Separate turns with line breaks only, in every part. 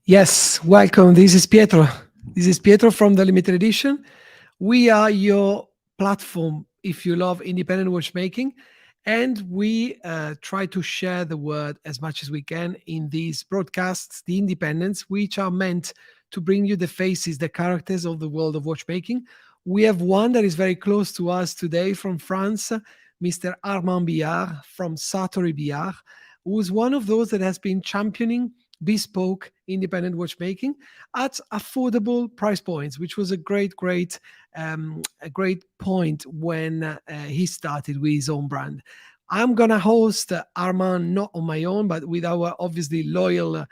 Yes, welcome. This is Pietro. This is Pietro from the limited edition. We are your platform if you love independent watchmaking, and we try to share the word as much as we can in these broadcasts, the independents, which are meant to bring you the faces, the characters of the world of watchmaking. We have one that is very close to us today from France, Mr. Armand Billard from Sartory Billard, who is one of those that has been championing bespoke independent watchmaking at affordable price points, which was a great point when he started with his own brand. I'm gonna host Armand not on my own, but with our obviously loyal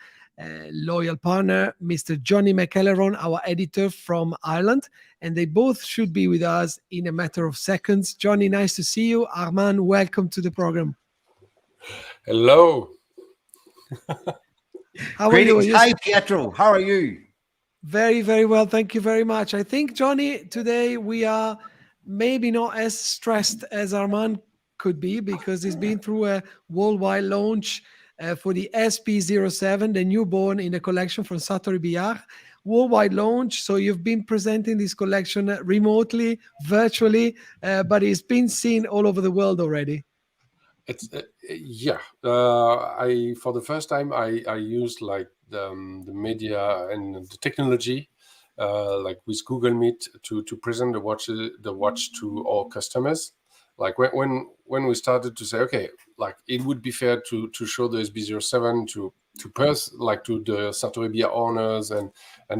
partner, Mr. Johnny McElherron, our editor from Ireland, and they both should be with us in a matter of seconds. Johnny, nice to see you. Armand, welcome to the program.
Hello.
How are you?
Hi, Pietro. How are you?
Very, very well. Thank you very much. I think, Johnny, today we are maybe not as stressed as Armand could be because he's been through a worldwide launch for the SB07, the newborn in the collection from Sartory Billard. Worldwide launch. So you've been presenting this collection remotely, virtually, but it's been seen all over the world already.
It's I for the first time I used like the media and the technology like with Google Meet to present the watch to our customers. Like when we started to say, okay, like it would be fair to show the SB07 to the Sartory Billard owners and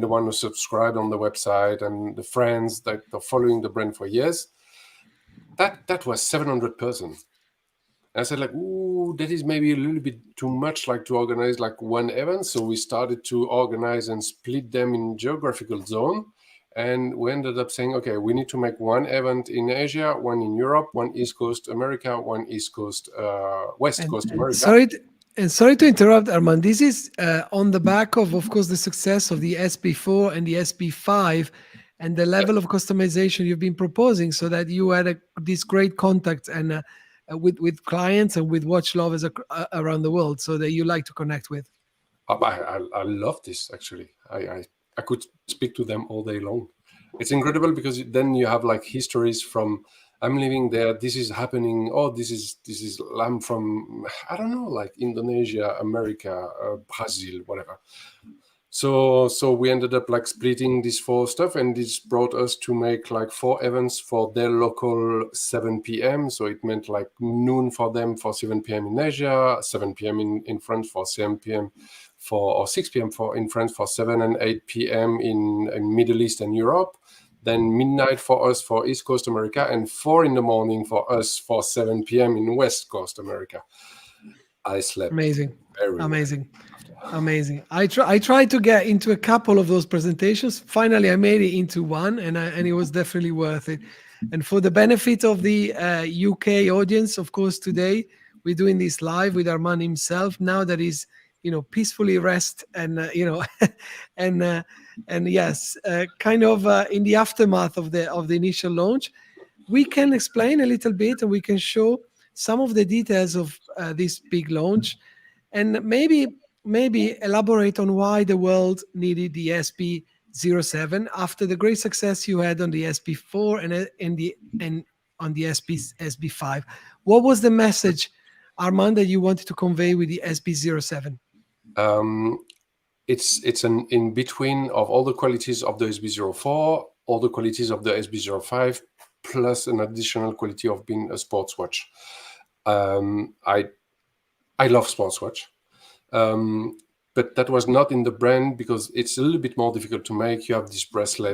the one who subscribed on the website and the friends that are following the brand for years. That was 700%. I said, like, ooh, that is maybe a little bit too much, like to organize like one event. So we started to organize and split them in geographical zone. And we ended up saying, okay, we need to make one event in Asia, one in Europe, one East Coast America, one East Coast, West Coast America.
Sorry to interrupt, Armand. This is on the back of course, the success of the SB4 and the SB5 and the level of customization you've been proposing so that you had this great contact and with clients and with watch lovers around the world, so that you like to connect with.
I love this, actually. I could speak to them all day long. It's incredible because then you have like histories from I'm living there, this is happening, oh, this is I'm from, I don't know, like Indonesia, America, Brazil, whatever. So we ended up like splitting this 4 stuff, and this brought us to make like 4 events for their local 7 p.m. So it meant like noon for them for 7 p.m. in Asia, 7 p.m. in France for 7 p.m. or 6 p.m. in France for 7 and 8 p.m. in Middle East and Europe. Then midnight for us for East Coast America, and 4 in the morning for us for 7 p.m. in West Coast America. I slept.
Amazing.
Very
Amazing.
well.
Amazing. I tried to get into a couple of those presentations. Finally, I made it into one, and it was definitely worth it. And for the benefit of the UK audience, of course, today we're doing this live with Armand himself. Now that he's peacefully rest and and yes, kind of in the aftermath of the initial launch, we can explain a little bit and we can show some of the details of this big launch, and maybe elaborate on why the world needed the SB07 after the great success you had on the SB4 and on the SB5. What was the message, Armand, that you wanted to convey with the SB07?
It's an in between of all the qualities of the SB04, all the qualities of the SB05, plus an additional quality of being a sports watch. I love sports watch. But that was not in the brand because it's a little bit more difficult to make. You have this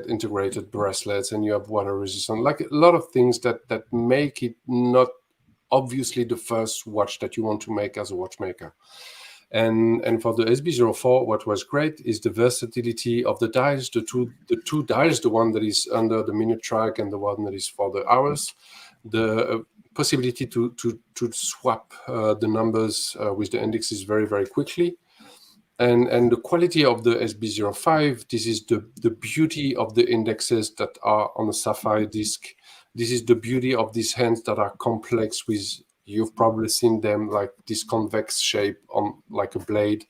integrated bracelets, and you have water resistant, like a lot of things that make it not obviously the first watch that you want to make as a watchmaker. And for the SB04, what was great is the versatility of the dials, the two dials, the one that is under the minute track and the one that is for the hours, the possibility to swap the numbers with the indexes very, very quickly. And the quality of the SB05, this is the beauty of the indexes that are on a sapphire disc. This is the beauty of these hands that are complex with, you've probably seen them like this convex shape on like a blade.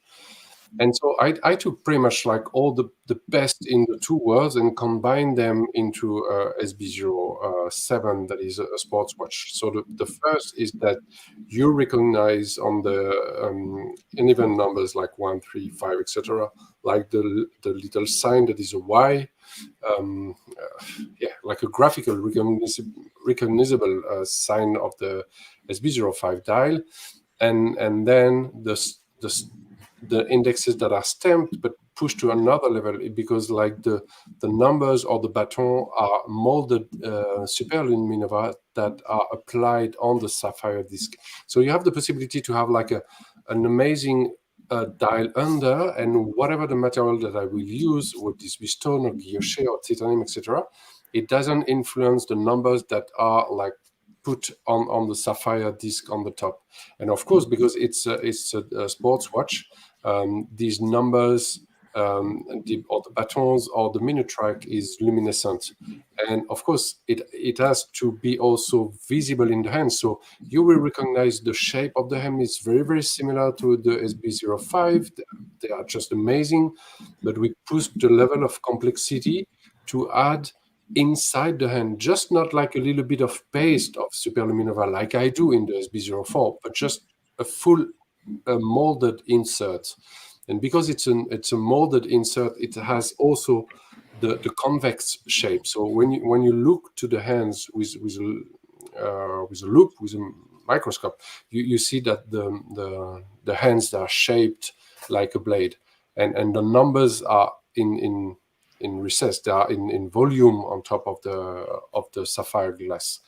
And so I took pretty much like all the best in the two worlds and combined them into SB07, that is a sports watch. So the first is that you recognize on the uneven numbers like 1, 3, 5, etc., like the little sign that is a Y, like a graphical recognizable sign of the SB05 dial, and then the indexes that are stamped but pushed to another level, because like the numbers or the baton are molded superluminova that are applied on the sapphire disc. So you have the possibility to have like an amazing dial under, and whatever the material that I will use, would this be stone or guilloche or titanium, etc., it doesn't influence the numbers that are like put on the sapphire disc on the top. And of course, because it's a sports watch, these numbers, or the batons or the minute track is luminescent, and of course it has to be also visible in the hand. So you will recognize the shape of the hand is very, very similar to the SB05. They are just amazing, but we push the level of complexity to add inside the hand, just not like a little bit of paste of superluminova like I do in the SB04, but just a full molded insert. And because it's a molded insert, it has also the convex shape. So when you look to the hands with a loop, with a microscope, you see that the hands are shaped like a blade, and the numbers are in recess. They are in volume on top of the sapphire glass,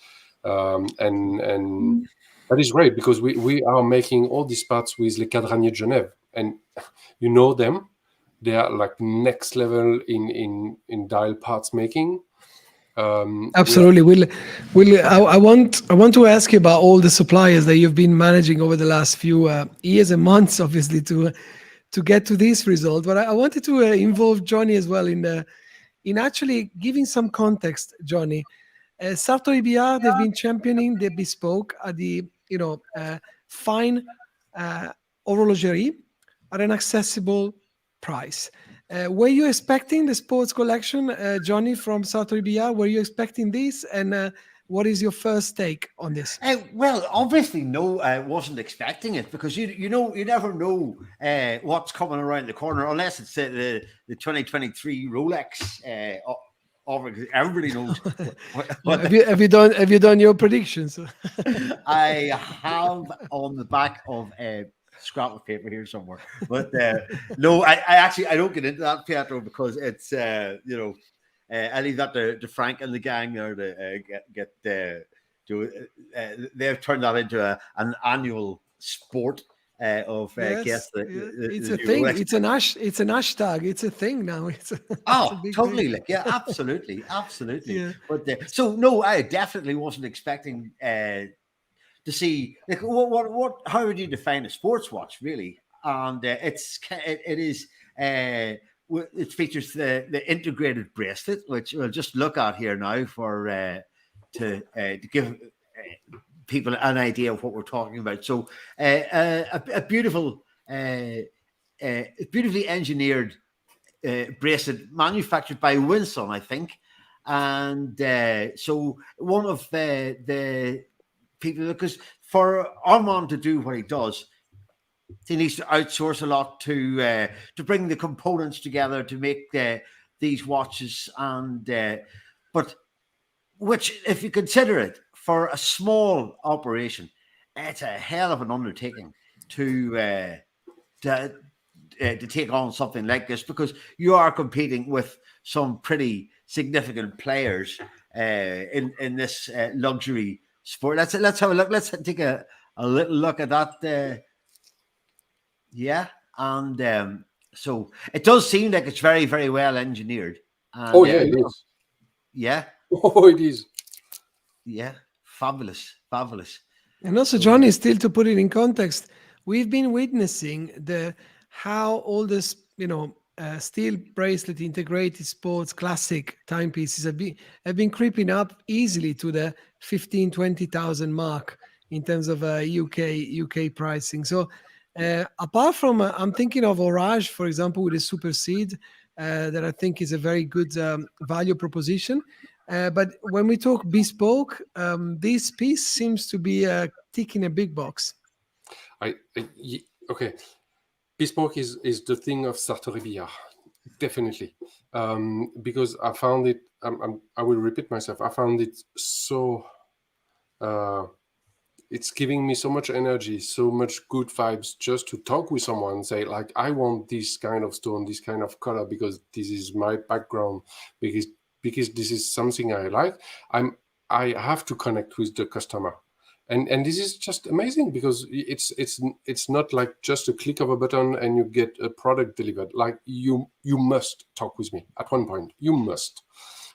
and that is great, because we are making all these parts with Les Cadraniers de Genève, and you know them. They are like next level in dial parts making.
Absolutely. I want to ask you about all the suppliers that you've been managing over the last few years and months, obviously, to get to this result. But I wanted to involve Johnny as well in actually giving some context. Johnny, Sartory Billard, they've been championing the bespoke at the fine horlogerie at an accessible price. Were you expecting the sports collection, Johnny, from Sartory Billard? Were you expecting this? And what is your first take on this?
Well, obviously, no, I wasn't expecting it, because you never know what's coming around the corner, unless it's the 2023 Rolex. Everybody knows.
Have you done your predictions?
I have on the back of a scrap of paper here somewhere, but no, I don't get into that, Pietro, because it's I leave that to Frank and the gang there to get they've turned that into an annual sport of guess
it's a thing. It's an hashtag. It's a thing now. It's
totally thing. Like, yeah, absolutely. Yeah. But so no, I definitely wasn't expecting to see like what how would you define a sports watch, really? And it features the integrated bracelet, which we'll just look at here now for to give people an idea of what we're talking about. So a beautiful, beautifully engineered bracelet manufactured by Winson, I think. And so one of the people, because for Armand to do what he does, he needs to outsource a lot to bring the components together to make these watches, and but which, if you consider it, for a small operation, it's a hell of an undertaking to take on something like this, because you are competing with some pretty significant players in this luxury sport. Let's have a look. Let's take a little look at that. And so it does seem like it's very, very well engineered. And,
it is.
Yeah.
Oh, it is.
Yeah. Fabulous.
And also, Johnny, still to put it in context, we've been witnessing how all this, steel bracelet integrated sports classic timepieces have been creeping up easily to the 15,000-20,000 mark in terms of UK pricing. So Apart from, I'm thinking of Orage, for example, with a Super Seed that I think is a very good value proposition. But when we talk bespoke, this piece seems to be ticking a big box.
Okay. Bespoke is the thing of Sartory Billard, definitely. Because I found it, I will repeat myself, I found it so... it's giving me so much energy, so much good vibes just to talk with someone and say, like, I want this kind of stone, this kind of color, because this is my background, because this is something I like. I have to connect with the customer. And this is just amazing, because it's not like just a click of a button and you get a product delivered. Like, you must talk with me at one point. You must.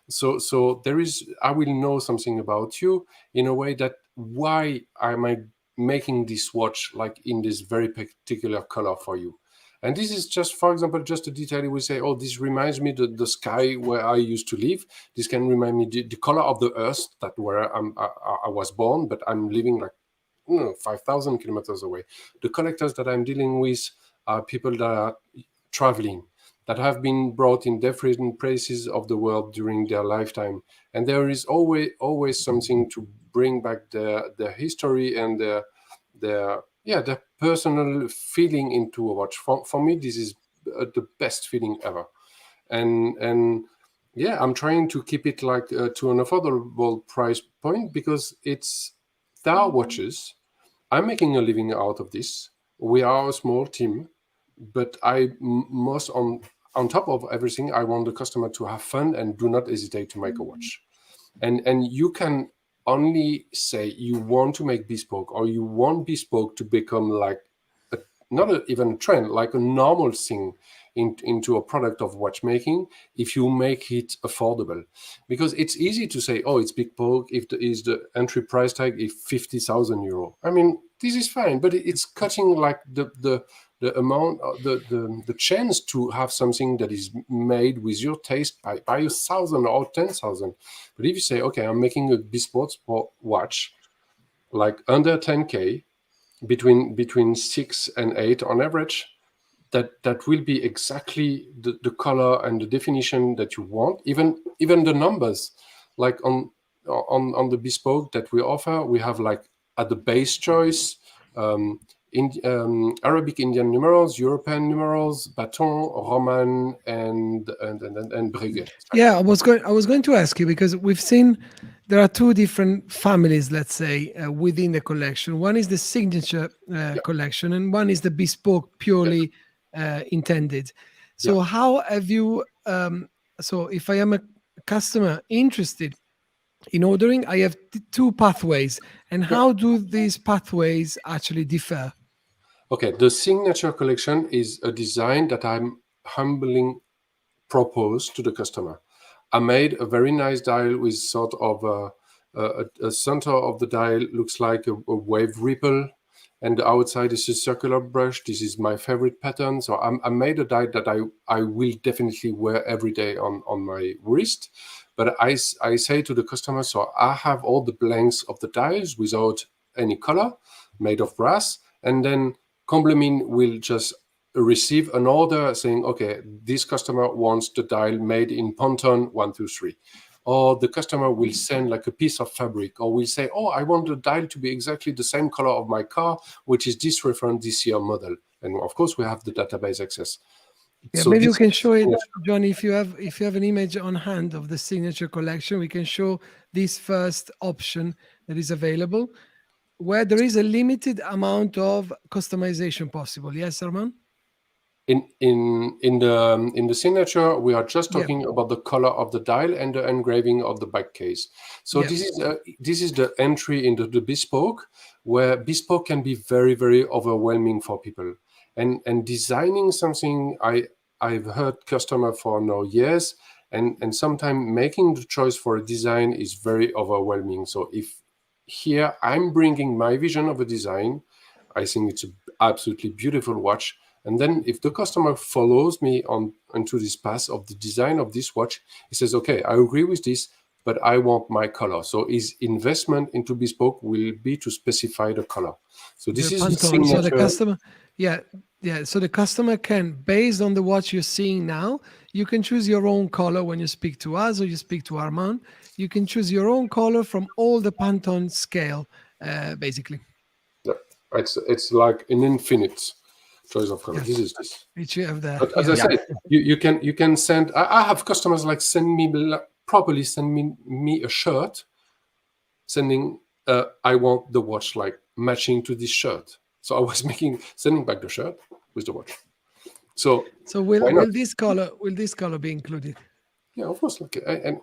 So there is, I will know something about you in a way that, why am I making this watch like in this very particular color for you? And this is just, for example, just a detail. We say, oh, this reminds me the sky where I used to live. This can remind me the color of the earth that where I was born, but I'm living like 5,000 kilometers away. The collectors that I'm dealing with are people that are traveling, that have been brought in different places of the world during their lifetime. And there is always something to bring back their history and their personal feeling into a watch. For me, this is the best feeling ever. And yeah, I'm trying to keep it like to an affordable price point, because it's their watches. I'm making a living out of this. We are a small team, but on top of everything, I want the customer to have fun and do not hesitate to make a watch. And you can only say you want to make bespoke, or you want bespoke to become like not even a trend, like a normal thing into a product of watchmaking, if you make it affordable. Because it's easy to say, oh, it's bespoke if the entry price tag is 50,000 euro. I mean, this is fine, but it's cutting like the amount, the chance to have something that is made with your taste by 1,000 or 10,000. But if you say, okay, I'm making a bespoke watch, like under 10K, between 6 and 8 on average, that will be exactly the color and the definition that you want. Even the numbers, like on the bespoke that we offer, we have like at the base choice, Arabic Indian numerals, European numerals, Baton, Roman, and Breguet.
Yeah, I was going to ask you, because we've seen there are two different families, let's say, within the collection. One is the signature collection, and one is the bespoke, purely intended. So how have you? So if I am a customer interested in ordering, I have two pathways, and how do these pathways actually differ?
Okay, the signature collection is a design that I'm humbly proposed to the customer. I made a very nice dial with sort of a center of the dial looks like a wave ripple, and the outside is a circular brush. This is my favorite pattern. So I made a dial that I will definitely wear every day on my wrist. But I say to the customer, so I have all the blanks of the dials without any color, made of brass, and then Complemin will just receive an order saying, okay, this customer wants the dial made in Ponton 123. Or the customer will send like a piece of fabric, or will say, oh, I want the dial to be exactly the same color of my car, which is this reference, this year model. And of course, we have the database access.
Yeah, so maybe you can show it, John, if you have an image on hand of the signature collection, we can show this first option that is available, where there is a limited amount of customization possible. Yes, Armand?
In the signature, we are just talking about the color of the dial and the engraving of the back case. So this is the entry into the bespoke, where bespoke can be very, very overwhelming for people. And designing something, I've heard customer for now years, and sometimes making the choice for a design is very overwhelming. So if here I'm bringing my vision of a design, I think it's an absolutely beautiful watch. And then if the customer follows me onto this path of the design of this watch, he says, okay, I agree with this, but I want my color. So his investment into bespoke will be to specify the color. So this is
Pantone. So Yeah, yeah. So the customer can, based on the watch you're seeing now, you can choose your own color when you speak to us or you speak to Armand. You can choose your own color from all the Pantone scale, basically.
Yeah. It's like an infinite choice of color.
Yes.
This is this.
Which you have there.
But as I said, you can send. I have customers like send me a shirt, sending. I want the watch like matching to this shirt. So I was sending back the shirt with the watch. So
will this color be included?
Yeah, of course. Like, and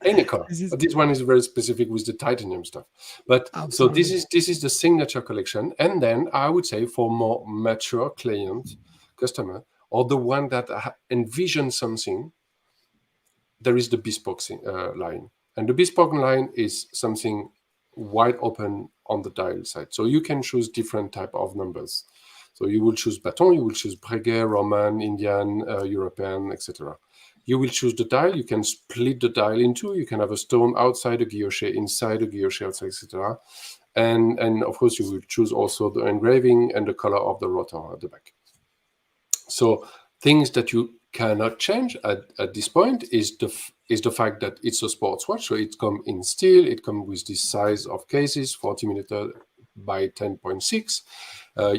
any color. This one is very specific with the titanium stuff. But
absolutely.
So this is the signature collection. And then I would say for more mature client, customer, or the one that envision something, there is the bespoke line. And the bespoke line is something wide open on the dial side. So you can choose different type of numbers. So you will choose baton, you will choose Breguet, Roman, Indian, European, etc. You will choose the dial. You can split the dial in two. You can have a stone outside a guilloche, inside a guilloche, outside, etc. And of course, you will choose also the engraving and the color of the rotor at the back. So things that you cannot change at this point is the fact that it's a sports watch. So it comes in steel. It comes with this size of cases, 40 millimeter by 10.6.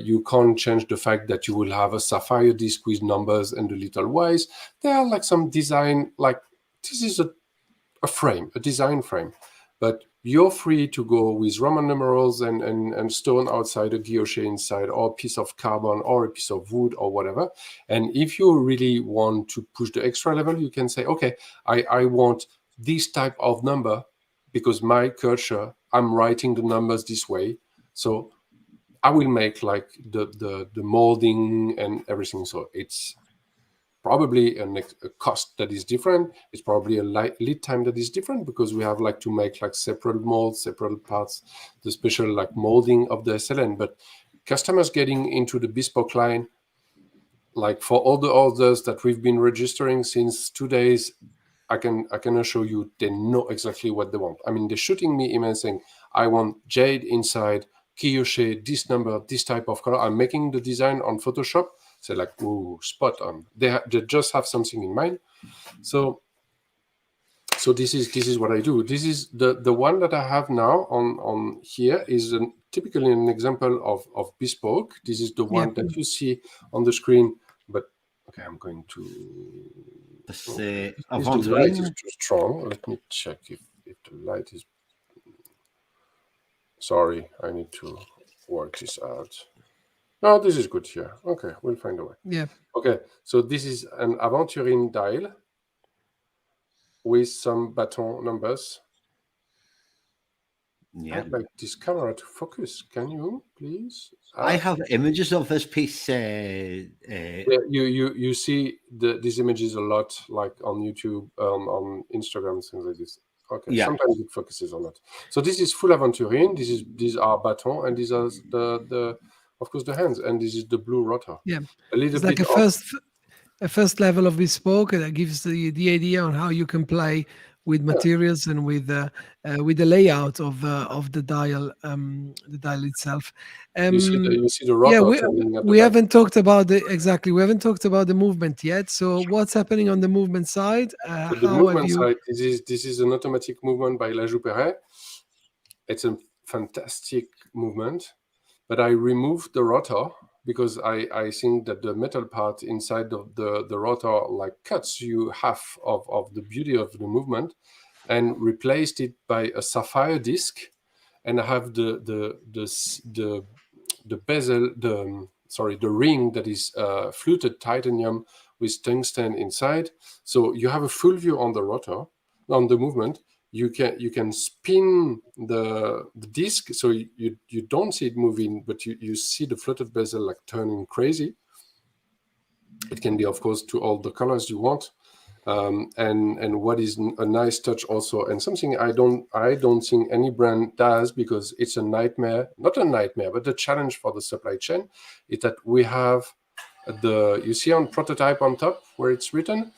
You can't change the fact that you will have a sapphire disc with numbers and the little Ys. There are like some design, like this is a frame, a design frame. But you're free to go with Roman numerals and stone outside, a guilloche inside, or a piece of carbon, or a piece of wood, or whatever. And if you really want to push the extra level, you can say, okay, I want this type of number because my culture, I'm writing the numbers this way. So I will make like the molding and everything. So it's probably a cost that is different. It's probably a lead time that is different because we have like to make like separate molds, separate parts, the special like molding of the SLN. But customers getting into the bespoke line, like for all the orders that we've been registering since 2 days, I can assure you they know exactly what they want. I mean, they're shooting me emails saying, I want jade inside, guilloche, this number, this type of color. I'm making the design on Photoshop. So like, ooh, spot on. They just have something in mind. So this is what I do. This is the one that I have now on here is typically an example of bespoke. This is the one that you see on the screen. But okay, I'm going to. The light is too strong. Let me check if the light is. Sorry, I need to work this out. No, this is good here. Okay, we'll find a way.
Yeah.
Okay, so this is an Aventurine dial with some baton numbers.
Yeah.
I'd like this camera to focus. Can you please?
I have images of this piece.
Yeah, you see these images a lot, like on YouTube, on Instagram, things like this. Okay, yeah. Sometimes it focuses on that. So this is full Aventurine. These are baton, and these are of course the hands, and this is the blue rotor.
Yeah,
a little
it's like a first level of bespoke that gives the idea on how you can play with materials and with the layout of the dial itself.
You see the rotor.
Yeah, we haven't talked about we haven't talked about the movement yet. So what's happening on the movement side?
So the movement side, this is an automatic movement by La Jouperet. It's a fantastic movement, but I removed the rotor because I think that the metal part inside of the rotor like cuts you half of the beauty of the movement, and replaced it by a sapphire disc, and I have the bezel, the ring that is fluted titanium with tungsten inside. So you have a full view on the rotor, on the movement. You can spin the disc, so you don't see it moving, but you see the fluted bezel like turning crazy. It can be, of course, to all the colors you want, and what is a nice touch also, and something I don't think any brand does, because it's a nightmare, not a nightmare, but a challenge for the supply chain, is that we have you see on prototype on top where it's written,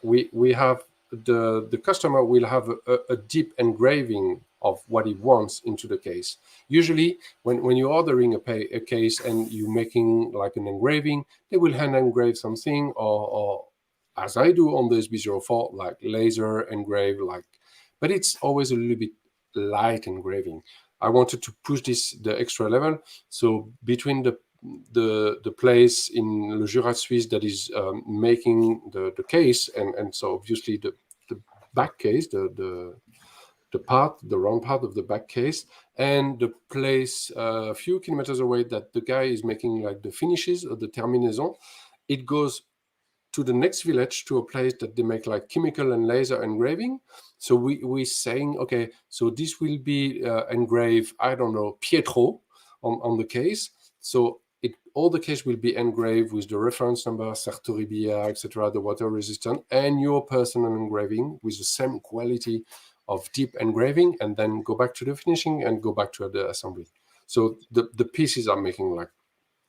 we have the customer will have a deep engraving of what he wants into the case. Usually, when you're ordering a case and you're making like an engraving, they will hand engrave something, or as I do on the SB04, like laser engrave, but it's always a little bit light engraving. I wanted to push the extra level. So between the place in Le Jura Suisse that is making the case, and so obviously the back case, the round part of the back case, and the place a few kilometers away that the guy is making like the finishes or the terminaison, it goes to the next village, to a place that they make like chemical and laser engraving. So we're saying, okay, so this will be engraved, I don't know, Pietro on the case. So all the case will be engraved with the reference number, Sartory Billard, etc., the water resistant, and your personal engraving with the same quality of deep engraving, and then go back to the finishing and go back to the assembly. So the pieces are making like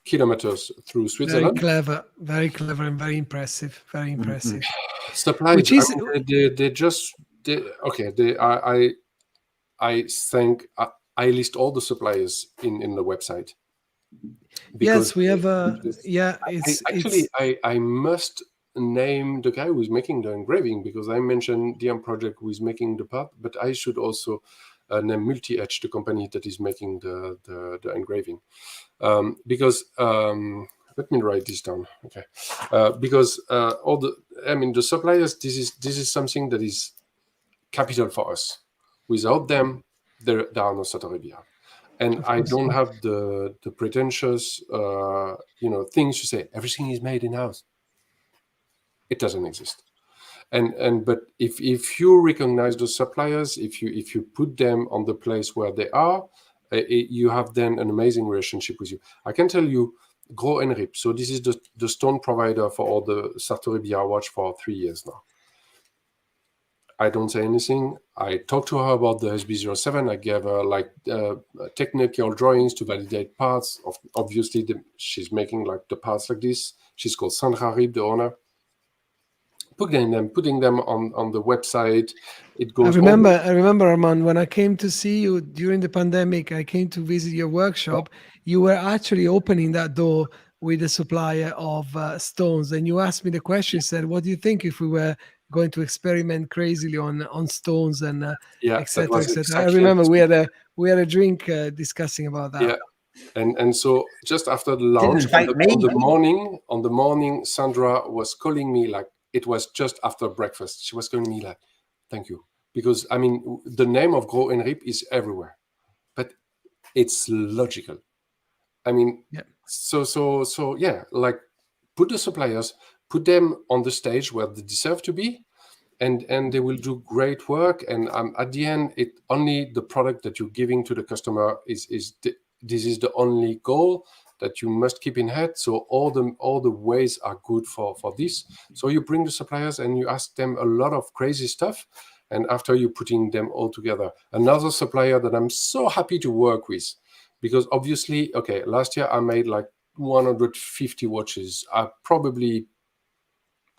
kilometers through Switzerland.
Very clever and very impressive. Very impressive.
Supplies,
Which is, I list all the suppliers in the website. Yes, we have
I must name the guy who's making the engraving, because I mentioned DM Project who is making the part, but I should also name Multi-Etch, the company that is making the engraving. Because let me write this down. Okay, because the suppliers, this is something that is capital for us. Without them, there are no Sartory Billard. And I don't have the pretentious things to say everything is made in house. It doesn't exist. But if you recognize the suppliers, if you put them on the place where they are, you have then an amazing relationship with you. I can tell you, Gros and Rip. So this is the stone provider for all the Sartory Billard watch for 3 years now. I don't say anything. I talked to her about the SB07. I gave her technical drawings to validate parts. Obviously, she's making like the parts like this. She's called Sandra Rip, the owner. Putting them on the website. It goes.
I remember, Armand, when I came to see you during the pandemic, I came to visit your workshop. You were actually opening that door with the supplier of stones, and you asked me the question. Said, "What do you think if we were going to experiment crazily on stones and etc. etc." Exactly. I remember we had a drink discussing about that.
Yeah. And so just after the launch, on the morning, Sandra was calling me like. It was just after breakfast. She was calling me like, thank you. Because, I mean, the name of Gros and Rip is everywhere. But it's logical. I mean, like, put the suppliers, put them on the stage where they deserve to be, and they will do great work. And at the end, only the product that you're giving to the customer this is the only goal that you must keep in head. So all the ways are good for this. So you bring the suppliers and you ask them a lot of crazy stuff, and after you putting them all together. Another supplier that I'm so happy to work with, because obviously, okay, last year I made like 150 watches. I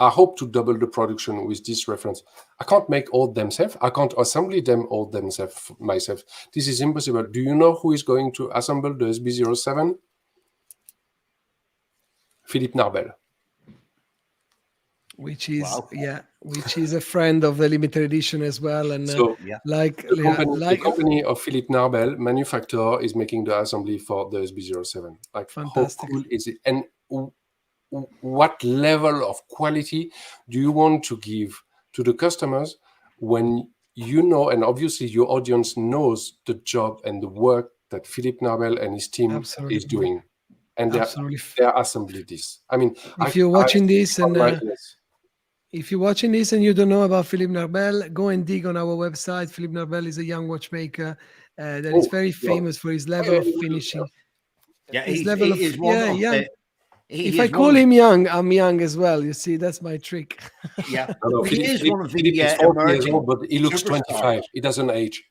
hope to double the production with this reference. I can't make all themselves. I can't assemble them all myself. This is impossible. Do you know who is going to assemble the SB07? Philippe Narbel,
which is a friend of the limited edition as well, and
the company of Philippe Narbel, manufacturer, is making the assembly for the SB07. Like, fantastic. How cool is it? And what level of quality do you want to give to the customers when you know, and obviously your audience knows the job and the work that Philippe Narbel and his team is doing? And they are assembling this. I mean,
if you're watching this and you don't know about Philippe Narbel, go and dig on our website. Philippe Narbel is a young watchmaker that is very famous for his level of finishing.
Yeah,
If I call him young, I'm young as well. You see, that's my trick.
Yeah,
he is one of the emerging, but he looks 25. He doesn't age.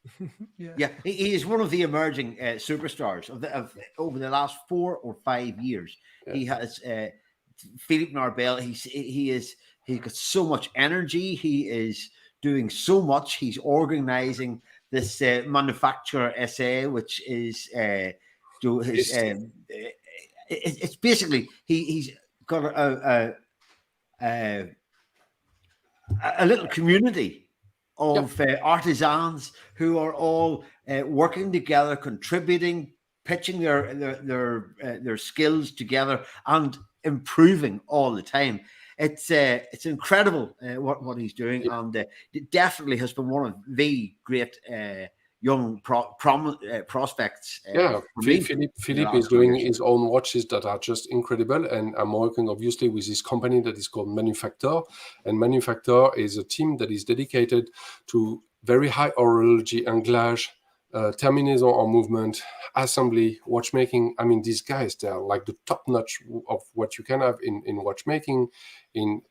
He is one of the emerging superstars of over the last 4 or 5 years. Yeah. He has Philippe Narbel. He's got so much energy. He is doing so much. He's organizing this manufacturer SA, which is it's basically he's got a little community of artisans who are all working together, contributing, pitching their skills together, and improving all the time. It's incredible what he's doing, and it definitely has been one of the great young prospects.
Philippe is doing his own watches that are just incredible, and I'm working obviously with this company that is called Manufactor, and Manufactor is a team that is dedicated to very high horology, anglage, terminaison or movement, assembly, watchmaking. I mean, these guys, they're like the top notch of what you can have in watchmaking.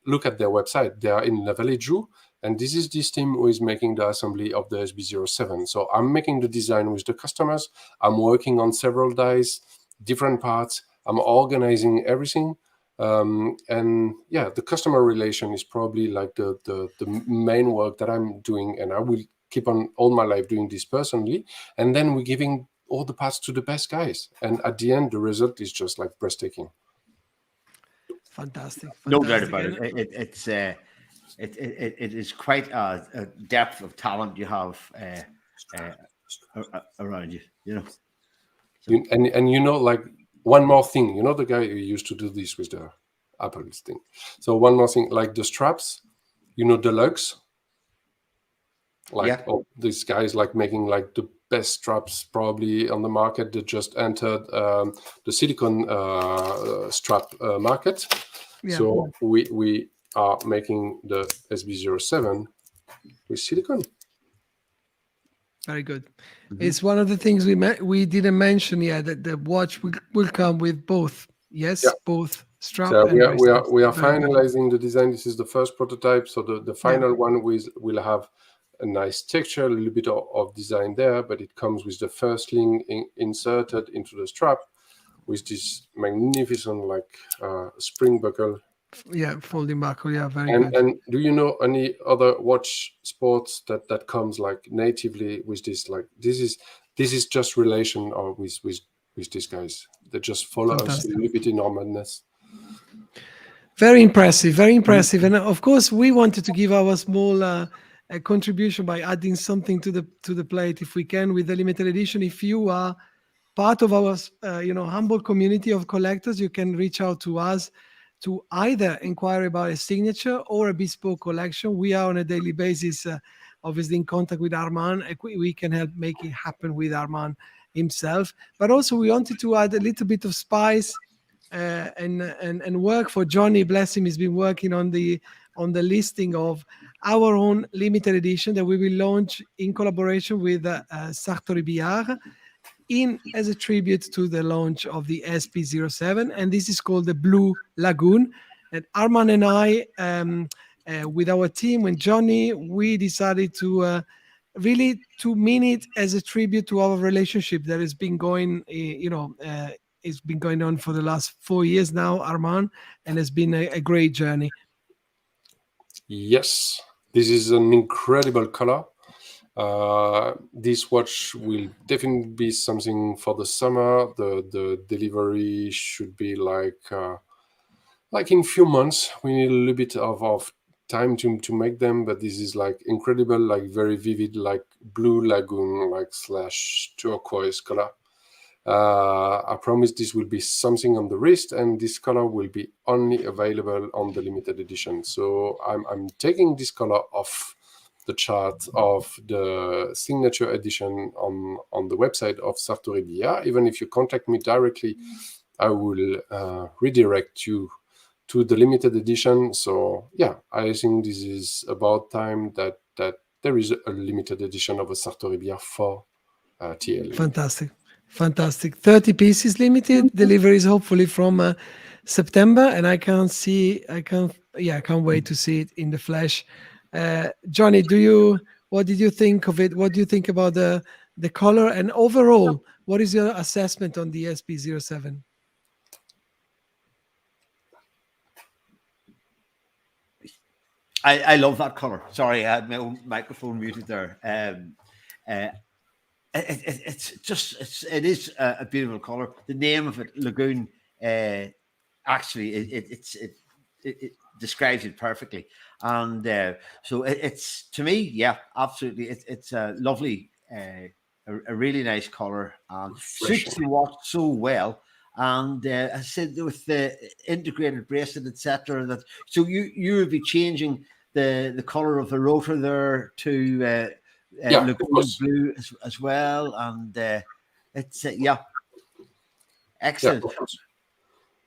Look at their website. They are in La Vallée Joux, and this is this team who is making the assembly of the SB07. So I'm making the design with the customers. I'm working on several dies, different parts. I'm organizing everything. And yeah, the customer relation is probably like the main work that I'm doing, and I will keep on all my life doing this personally. And then we're giving all the parts to the best guys, and at the end the result is just like breathtaking.
Fantastic. No doubt about it. It is quite a depth of talent you have around you, you know.
So. And you know, like one more thing, you know, the guy who used to do this with the Apple thing. So one more thing, like the straps, you know, Deluxe. Like these guys like making like the best straps probably on the market. They just entered the silicone strap market. Yeah. So we are making the SB07 with silicone.
Very good. Mm-hmm. It's one of the things we didn't mention yet, that the watch will come with both. Yes, both strap.
So we are finalizing the design. This is the first prototype. So the final one will have a nice texture, a little bit of design there, but it comes with the first link inserted into the strap with this magnificent like spring buckle.
Yeah, folding buckle. Yeah, very good.
And do you know any other watch sports that comes like natively with this? Like this is just relation or with these guys. They just follow us a little bit in our madness.
Very impressive, very impressive. And of course, we wanted to give our small contribution by adding something to the plate, if we can, with the limited edition. If you are part of our humble community of collectors, you can reach out to us to either inquire about a signature or a bespoke collection. We are on a daily basis obviously in contact with Armand. We can help make it happen with Armand himself, but also we wanted to add a little bit of spice and work for Johnny. Bless him, he's been working on the listing of our own limited edition that we will launch in collaboration with Sartory Billard as a tribute to the launch of the SB07, and this is called the Blue Lagoon. And Armand and I, with our team and Johnny, we decided to really to mean it as a tribute to our relationship that has been going, it's been going on for the last 4 years now, Armand, and has been a great journey.
Yes, this is an incredible color. This watch will definitely be something for the summer. The delivery should be like in few months. We need a little bit of time to make them, but this is like incredible, like very vivid, like blue lagoon, like / turquoise color. I promise this will be something on the wrist, and this color will be only available on the limited edition. So I'm taking this color off the chart of the signature edition on the website of Sartory Billard. Even if you contact me directly, I will redirect you to the limited edition. So yeah, I think this is about time that there is a limited edition of a Sartory Billard for TL.
Fantastic. 30 pieces limited. Deliveries hopefully from September, and I can't wait to see it in the flesh. Johnny, what did you think of it? What do you think about the color, and overall, what is your assessment on the SB07?
I love that color. Sorry, I had my own microphone muted there. It is a beautiful color. The name of it, Lagoon, actually it describes it perfectly. And so it's, to me, yeah, absolutely. It's a lovely, a really nice color, and suits the watch so well. And I said with the integrated bracelet, etc. That so you would be changing the color of the rotor there to Lagoon blue as well, and it's excellent,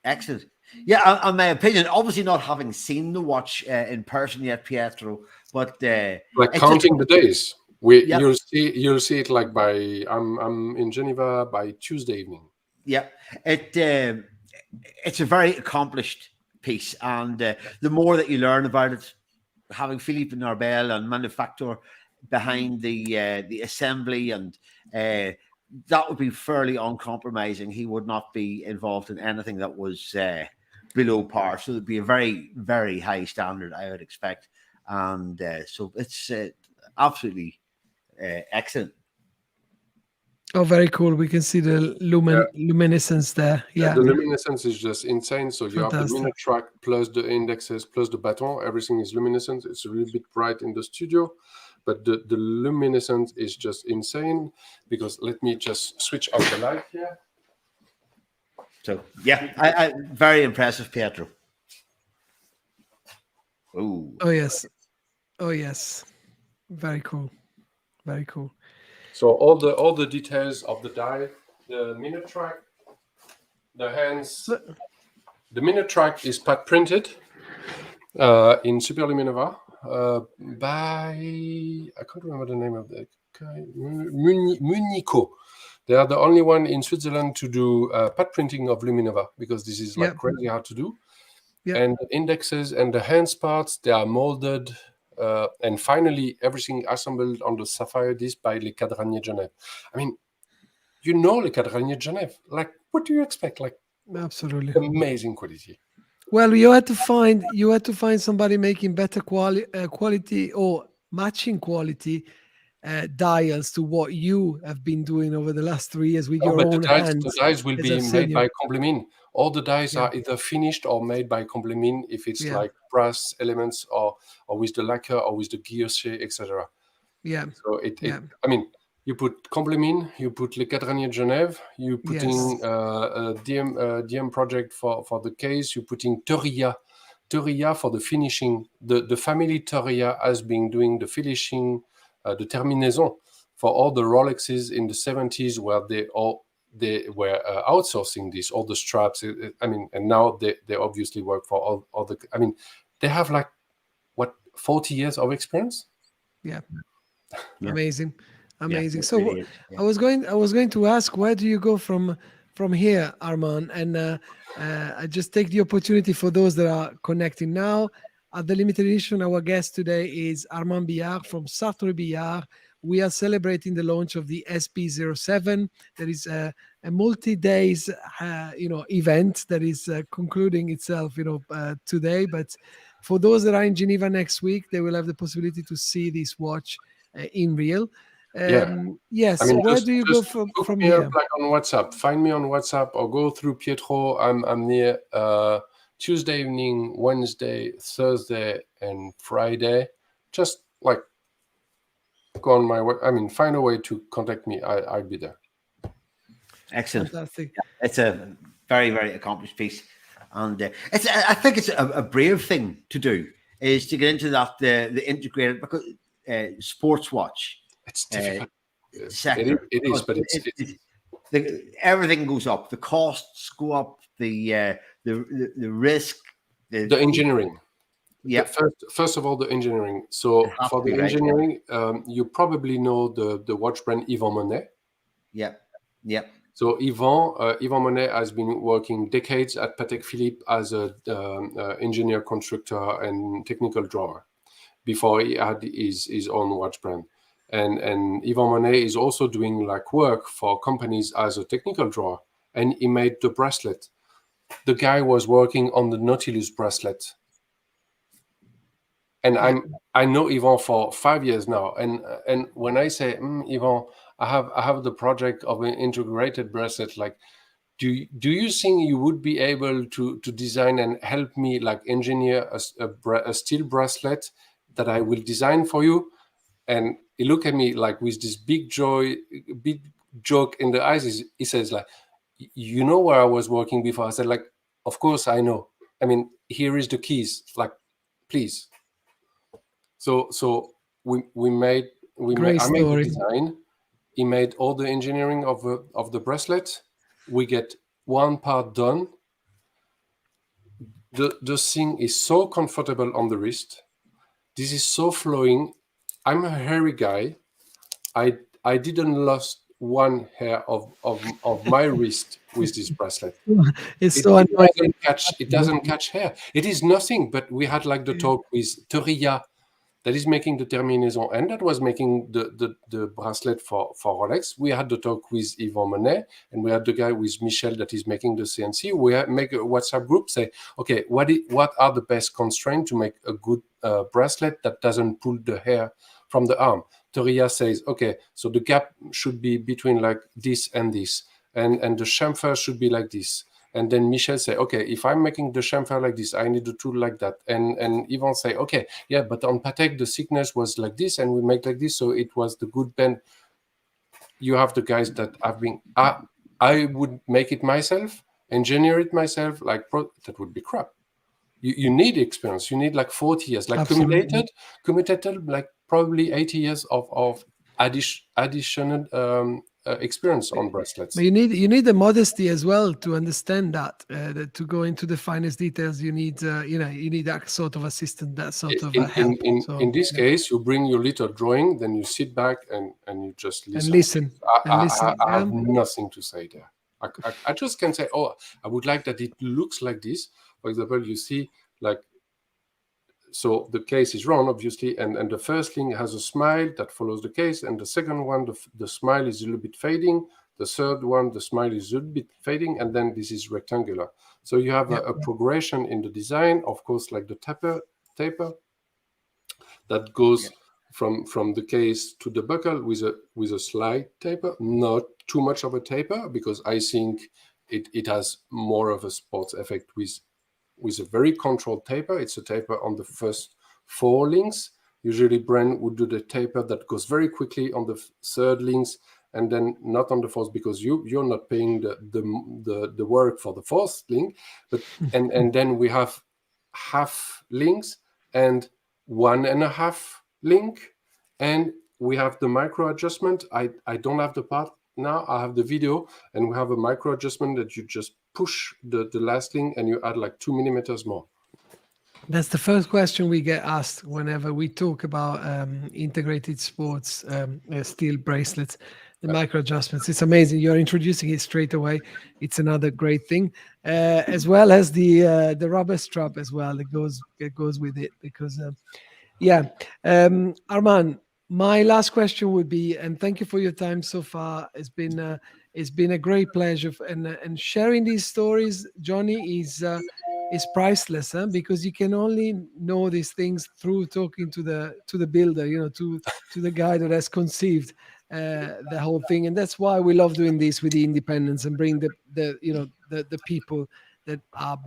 excellent. Yeah, in my opinion, obviously not having seen the watch in person yet, Pietro, but
like counting the days. You'll see it like by I'm in Geneva by Tuesday evening.
Yeah, it's a very accomplished piece, and the more that you learn about it, having Philippe Narbel and manufacturer behind the assembly, and that would be fairly uncompromising. He would not be involved in anything that was below par, so it'd be a very, very high standard, I would expect, and so it's absolutely excellent.
Oh, very cool. We can see the luminescence there. Yeah,
the luminescence is just insane. So you have the minute track plus the indexes plus the baton. Everything is luminescent. It's a little bit bright in the studio, but the luminescence is just insane. Because let me just switch off the light here.
So yeah, I very impressive, Pietro. Ooh.
Oh yes, very cool, very cool.
So all the details of the die, the minute track, the hands, the minute track is pad printed in Superluminova by, I can't remember the name of the guy, Munico. They are the only one in Switzerland to do pad printing of Luminova, because this is like crazy hard to do. And the indexes and the hands parts, they are molded. And finally, everything assembled on the sapphire disc by Les Cadraniers Genève. I mean, you know Les Cadraniers Genève. Like, what do you expect? Like,
absolutely
amazing quality.
Well, you had to find somebody making better quality or matching quality dials to what you have been doing over the last 3 years with your own hands.
The dies will be made by Complemin. All the dies are either finished or made by Complemin, if it's like brass elements or with the lacquer or with the guilloché, etc.
Yeah.
So I mean, you put Complemin, you put Les Cadraniers Genève, you put in DM project for the case, you put in Torilla for the finishing. The family Torilla has been doing the finishing, the terminaison for all the Rolexes in the 70s, where they were outsourcing this, all the straps. I mean, and now they obviously work for all the. I mean, they have like 40 years of experience.
Yeah. Amazing. So I was going to ask, where do you go from here, Armand? And I just take the opportunity for those that are connecting now. At the limited edition, our guest today is Armand Billard from Sartory Billard. We are celebrating the launch of the SB07. There is a multi-days, event that is concluding itself, today. But for those that are in Geneva next week, they will have the possibility to see this watch in real. Yes. I mean, where do you go from here?
Like on WhatsApp. Find me on WhatsApp or go through Pietro. I'm near Tuesday evening, Wednesday, Thursday, and Friday. Just like go on my way. I mean, find a way to contact me. I'll be there.
Excellent. Fantastic. It's a very, very accomplished piece, and I think it's a brave thing to do, is to get into that the integrated sports watch.
It's difficult.
Sector.
It is, but
everything goes up. The costs go up. The risk.
The engineering.
Yeah.
First of all, the engineering. So for the engineering, you probably know the watch brand Yvan Monet.
Yeah. Yeah.
So Yvan Monet has been working decades at Patek Philippe as a engineer, constructor, and technical drawer before he had his own watch brand. And Yvan Monet is also doing like work for companies as a technical drawer, and he made the bracelet. The guy was working on the Nautilus bracelet. And I know Yvon for 5 years now, and when I say, Yvon, I have the project of an integrated bracelet, like, do you think you would be able to design and help me, like, engineer a steel bracelet that I will design for you? And he looked at me like with this big joke in the eyes. He says, like, you know where I was working before? I said, like, of course I know. I mean, here is the keys, like, please. So I made the design. He made all the engineering of the bracelet. We get one part done. The thing is so comfortable on the wrist. This is so flowing. I'm a hairy guy. I didn't lost one hair of my wrist with this bracelet.
It
doesn't catch hair. It is nothing. But we had like the talk with Tomajer, that is making the terminaison, and that was making the bracelet for Rolex. We had the talk with Yvon Monet, and we had the guy with Michel that is making the CNC. We make a WhatsApp group, say, okay, what are the best constraints to make a good bracelet that doesn't pull the hair from the arm? Tomajer says, okay, so the gap should be between like this and this, and the chamfer should be like this. And then Michel say, okay, if I'm making the chamfer like this, I need a tool like that. And Yvon say, okay, yeah, but on Patek, the thickness was like this, and we make like this, so it was the good bend. You have the guys that have been, I would make it myself, engineer it myself, like, that would be crap. You need experience. You need like 40 years, like committed, like probably 80 years of additional experience on bracelets.
But you need the modesty as well to understand that to go into the finest details. You need you need that sort of assistant, that sort of help.
In this case, you bring your little drawing, then you sit back and you just
listen.
I have nothing to say there. I just can say, oh, I would like that it looks like this. For example, you see, like, so the case is round, obviously, and the first thing has a smile that follows the case, and the second one, the smile is a little bit fading. The third one, the smile is a little bit fading, and then this is rectangular. So you have a progression in the design, of course, like the taper that goes from the case to the buckle with a slight taper, not too much of a taper, because I think it has more of a sports effect with a very controlled taper. It's a taper on the first 4 links. Usually brand would do the taper that goes very quickly on the third links, and then not on the fourth, because you're not paying the work for the fourth link. But and then we have half links and 1.5 link, and we have the micro adjustment. I don't have the part now. I have the video, and we have a micro adjustment that you just push the last link and you add like 2 millimeters more.
That's the first question we get asked whenever we talk about integrated sports steel bracelets, the micro adjustments. It's amazing. You're introducing it straight away. It's another great thing, as well as the rubber strap as well that goes with it. Because Armand, my last question would be, and thank you for your time so far. It's been a great pleasure, and sharing these stories, Johnny, is priceless, because you can only know these things through talking to the builder, to the guy that has conceived the whole thing. And that's why we love doing this with the independents and bring the people that are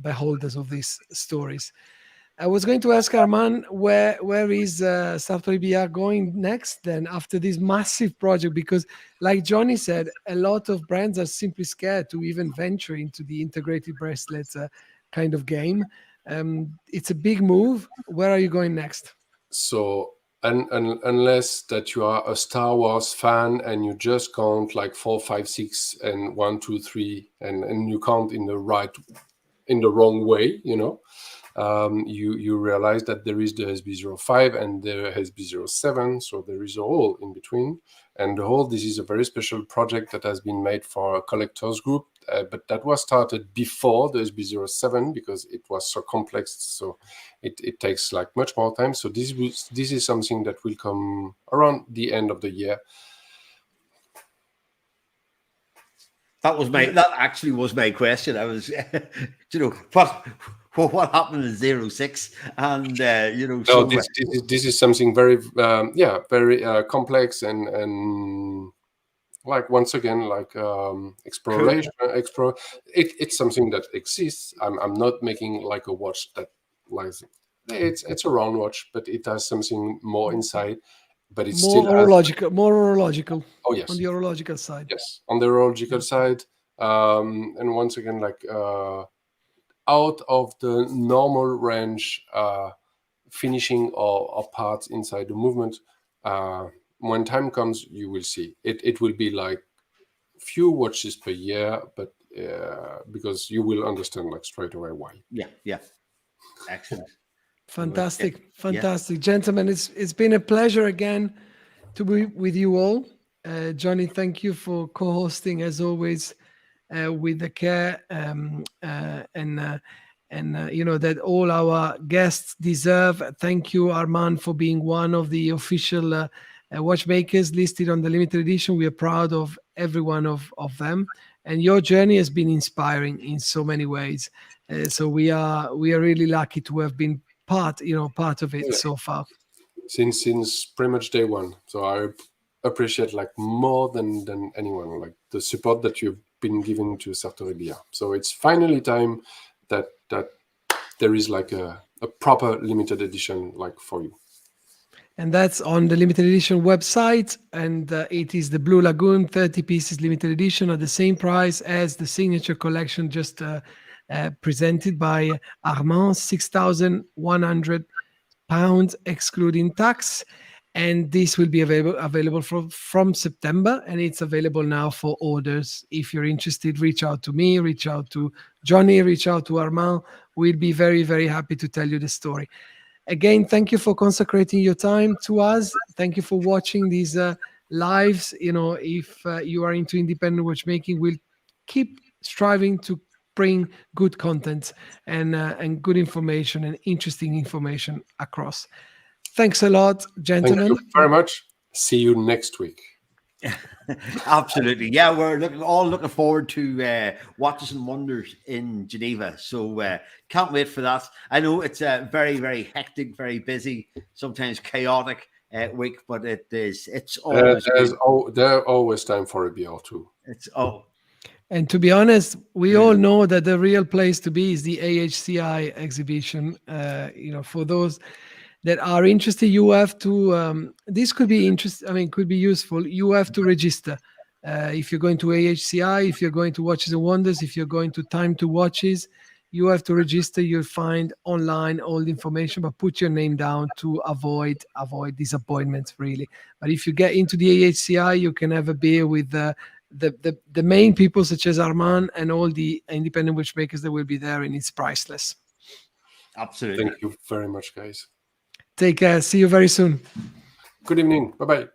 beholders of these stories. I was going to ask Armand, where is Sartory Billard going next then after this massive project? Because like Johnny said, a lot of brands are simply scared to even venture into the integrated bracelets kind of game. It's a big move. Where are you going next?
So unless that you are a Star Wars fan and you just count like 4, 5, 6 and 1, 2, 3 and you count in the wrong way, you realize that there is the SB05 and the SB07, so there is a hole in between. And this is a very special project that has been made for a collectors group, but that was started before the SB07 because it was so complex, so it takes like much more time. So this is something that will come around the end of the year. That
actually was my question. I was, what happened in 06, and you know.
No,
So
this is something very very complex and like once again like exploration. It's something that exists. I'm not making like a watch that like it's a round watch, but it has something more inside. But it's
more
still
horological.
Oh yes,
on the horological side.
Yes, on the horological side, and once again, like out of the normal range, finishing or parts inside the movement. When time comes, you will see it. It will be like few watches per year, but because you will understand like straight away why.
Yeah, excellent.
Fantastic, gentlemen. It's been a pleasure again to be with you all. Johnny, thank you for co-hosting as always with the care and you know that all our guests deserve. Thank you, Armand, for being one of the official watchmakers listed on the limited edition. We are proud of every one of them, and your journey has been inspiring in so many ways. So we are really lucky to have been part of it so far.
Since pretty much day one. So I appreciate like more than anyone like the support that you've been giving to Sartory Billard. So it's finally time that there is like a proper limited edition like for you.
And that's on the limited edition website, and it is the Blue Lagoon 30 pieces limited edition at the same price as the signature collection just presented by Armand, £6,100 excluding tax. And this will be available from September, and it's available now for orders. If you're interested, reach out to me, reach out to Johnny, reach out to Armand. We'll be very, very happy to tell you the story. Again, thank you for consecrating your time to us. Thank you for watching these lives. You know, if you are into independent watchmaking, we'll keep striving to bring good content and good information and interesting information across. Thanks a lot, gentlemen.
Thank you very much. See you next week.
Absolutely. Yeah, we're all looking forward to Watches and Wonders in Geneva. So can't wait for that. I know it's a very, very hectic, very busy, sometimes chaotic week, but it's always
there's always time for a beer or two.
And to be honest, we all know that the real place to be is the AHCI exhibition. You know, for those that are interested, you have to, this could be interesting, I mean, could be useful. You have to register. If you're going to AHCI, if you're going to Watches and Wonders, if you're going to Time to Watches, you have to register. You'll find online all the information, but put your name down to avoid disappointments, really. But if you get into the AHCI, you can have a beer with the main people such as Armand and all the independent watchmakers that will be there, and it's priceless.
Absolutely.
Thank you very much, guys.
Take care. See you very soon.
Good evening. Bye-bye.